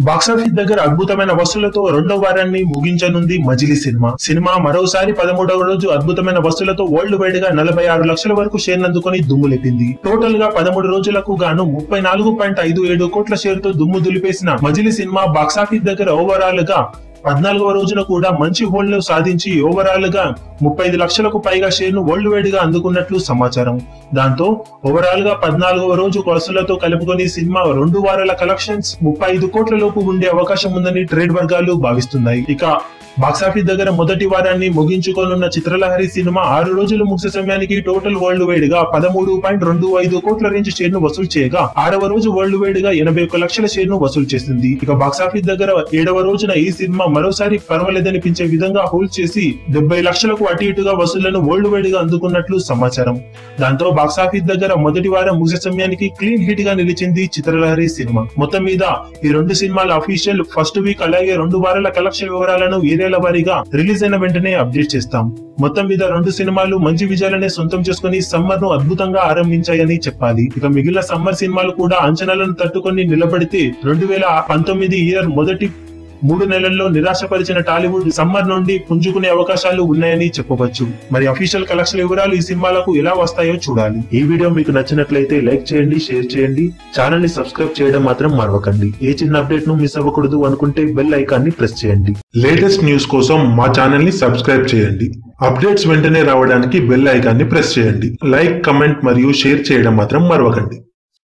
Box office దగ్గర అద్భుతమైన వసూళ్లతో రెండో వారాన్ని ముగించనుంది మజిలీ సినిమా మరోసారి 13వ రోజు అద్భుతమైన వసూళ్లతో వరల్డ్ వైడ్ గా 46 లక్షల వరకు షేర్ అందుకొని దుమ్ము లేపింది. టోటల్ గా 13 రోజులకు గాను 34.57 కోట్ల షేర్ తో దుమ్ము దులిపేసిన మజిలీ సినిమా బాక్సాఫీస్ దగ్గర ఓవరాల్ గా 14వ రోజున కూడా మంచి హోల్డ్ సాధించి ఓవరాల్ గా 35 లక్షలకు పైగా షేర్ ను వరల్డ్ వైడ్ గా అందుకున్నట్లు సమాచారం. దాంతో ఓవరాల్ గా 14వ రోజు వసూళ్లతో కలుపుకొని సినిమా 2 వారాల కలెక్షన్స్ 35 కోట్ల లోపు ఉండే అవకాశం ఉందని ట్రేడ్ వర్గాలు భావిస్తున్నాయి. ఇక బాక్సాఫీస్ దగ్గర మొదటి వారాన్ని ముగించుకోనున్న చిత్రలహరి సినిమా 6 రోజులు ముగిసే సమయానికి టోటల్ వరల్డ్ వైడ్ గా 13.25 కోట్ల రేంజ్ షేర్ ను వసూలు చేయగా 6వ రోజు వరల్డ్ వైడ్ గా 81 లక్షల షేర్ ను వసూలు చేసింది. ఇక బాక్సాఫీస్ దగ్గర 7వ రోజున ఈ సినిమా మరోసారి పర్వాలేదనిపించే విధంగా హోల్డ్ చేసి 70 లక్షలకు అటు ఇటుగా వసూళ్లను వరల్డ్ వైడ్ గా అందుకున్నట్లు సమాచారం. దాంతో బాక్సాఫీస్ దగ్గర మొదటి వారం ముగిసే సమయానికి క్లీన్ హిట్ గా నిలిచింది చిత్రలహరి సినిమా. మొత్తం మీద ఈ రెండు సినిమాల అఫీషియల్ ఫస్ట్ వీక్ అలాగే 2 వారాల కలెక్షన్ వివరాలను ఏరియాల వారీగా రిలీజ్ అయిన వెంటనే అప్డేట్ చేస్తాం. మొత్తం మీద రెండు సినిమాలు మంచి విజయాలనే సొంతం చేసుకుని సమ్మర్ ను అద్భుతంగా ఆరంభించాయని చెప్పాలి. ఇక మిగిలిన సమ్మర్ సినిమాలు కూడా అంచనాలను తట్టుకొని నిలబడితే 2019 ఇయర్ మొదటి 3 నెలల్లో నిరాశపరిచిన టాలీవుడ్ సమ్మర్ నుండి పుంజుకునే అవకాశాలు ఉన్నాయని చెప్పవచ్చు. మరి అఫీషియల్ కలెక్షన్ వివరాలు ఈ సినిమాలకు ఎలా వస్తాయో చూడాలి. ఈ వీడియో మీకు నచ్చినట్లయితే లైక్ చేయండి, షేర్ చేయండి, ఛానల్ ని సబ్స్క్రైబ్ చేయడం మాత్రం మరవకండి. ఏ చిన్న అప్డేట్ ను మిస్ అవ్వకూడదు అనుకుంటే బెల్ ఐకాన్ ని ప్రెస్ చేయండి. లేటెస్ట్ న్యూస్ కోసం మా ఛానల్ ని సబ్స్క్రైబ్ చేయండి. అప్డేట్స్ వెంటనే రావడానికి బెల్ ఐకాన్ ని ప్రెస్ చేయండి. లైక్, కమెంట్ మరియు షేర్ చేయడం మాత్రం మరవకండి.